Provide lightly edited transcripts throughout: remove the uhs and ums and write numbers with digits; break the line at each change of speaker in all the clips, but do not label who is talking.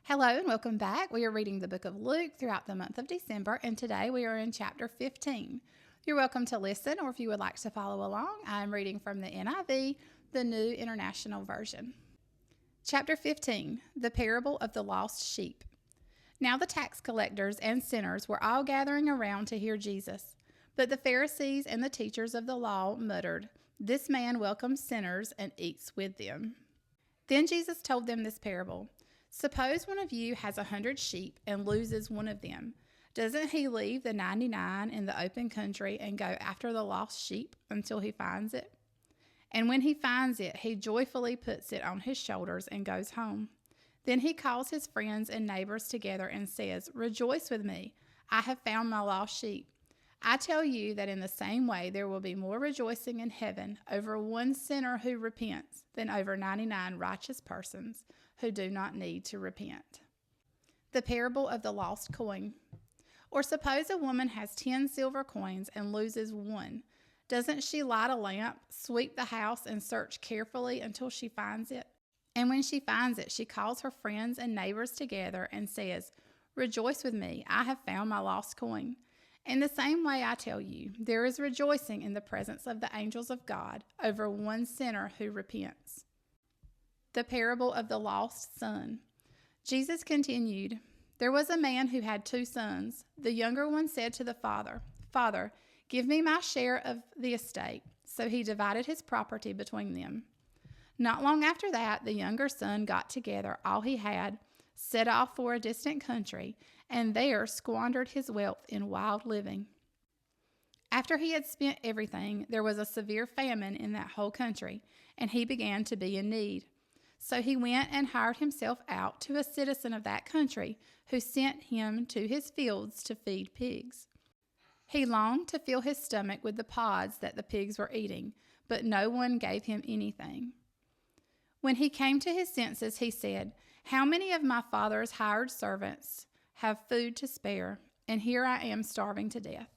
Hello and welcome back. We are reading the book of Luke throughout the month of December, and today we are in chapter 15. You're welcome to listen, or if you would like to follow along, I am reading from the NIV, the New International Version. Chapter 15, the parable of the lost sheep. Now the tax collectors and sinners were all gathering around to hear Jesus. But the Pharisees and the teachers of the law muttered, "This man welcomes sinners and eats with them." Then Jesus told them this parable. Suppose one of you has 100 sheep and loses one of them. Doesn't he leave the 99 in the open country and go after the lost sheep until he finds it? And when he finds it, he joyfully puts it on his shoulders and goes home. Then he calls his friends and neighbors together and says, "Rejoice with me, I have found my lost sheep." I tell you that in the same way there will be more rejoicing in heaven over one sinner who repents than over 99 righteous persons who do not need to repent. The parable of the lost coin. Or suppose a woman has 10 silver coins and loses one. Doesn't she light a lamp, sweep the house, and search carefully until she finds it? And when she finds it, she calls her friends and neighbors together and says, "Rejoice with me, I have found my lost coin." In the same way, I tell you, there is rejoicing in the presence of the angels of God over one sinner who repents. The parable of the lost son. Jesus continued, "There was a man who had 2 sons. The younger one said to the father, 'Father, give me my share of the estate.' So he divided his property between them. Not long after that, the younger son got together all he had, set off for a distant country, and there squandered his wealth in wild living. After he had spent everything, there was a severe famine in that whole country, and he began to be in need. So he went and hired himself out to a citizen of that country, who sent him to his fields to feed pigs. He longed to fill his stomach with the pods that the pigs were eating, but no one gave him anything. When he came to his senses, he said, 'How many of my father's hired servants have food to spare, and here I am starving to death?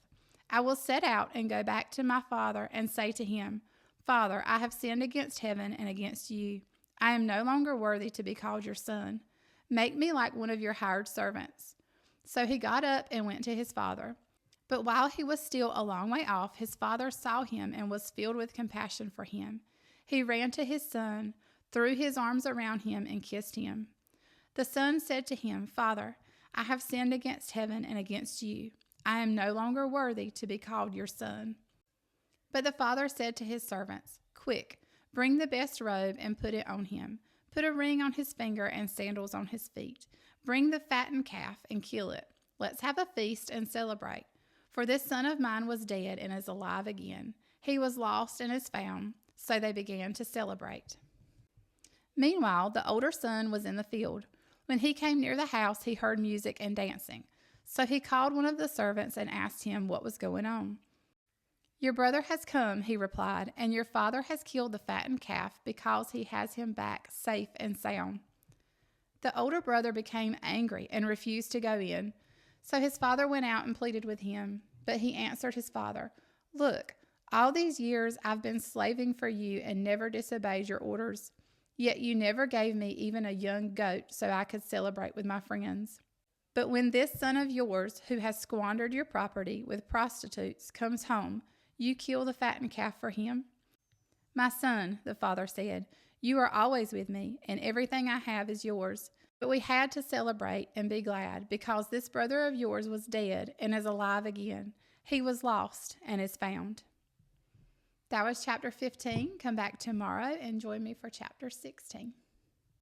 I will set out and go back to my father and say to him, Father, I have sinned against heaven and against you. I am no longer worthy to be called your son. Make me like one of your hired servants.' So he got up and went to his father. But while he was still a long way off, his father saw him and was filled with compassion for him. He ran to his son, threw his arms around him, and kissed him. The son said to him, 'Father, I have sinned against heaven and against you. I am no longer worthy to be called your son.' But the father said to his servants, 'Quick, bring the best robe and put it on him. Put a ring on his finger and sandals on his feet. Bring the fattened calf and kill it. Let's have a feast and celebrate. For this son of mine was dead and is alive again. He was lost and is found.' So they began to celebrate. Meanwhile, the older son was in the field. When he came near the house, he heard music and dancing. So he called one of the servants and asked him what was going on. 'Your brother has come,' he replied, 'and your father has killed the fattened calf because he has him back safe and sound.' The older brother became angry and refused to go in. So his father went out and pleaded with him. But he answered his father, 'Look, all these years I've been slaving for you and never disobeyed your orders. Yet you never gave me even a young goat so I could celebrate with my friends. But when this son of yours, who has squandered your property with prostitutes, comes home, you kill the fattened calf for him?' 'My son,' the father said, 'you are always with me, and everything I have is yours. But we had to celebrate and be glad, because this brother of yours was dead and is alive again. He was lost and is found.'" That was chapter 15. Come back tomorrow and join me for chapter 16.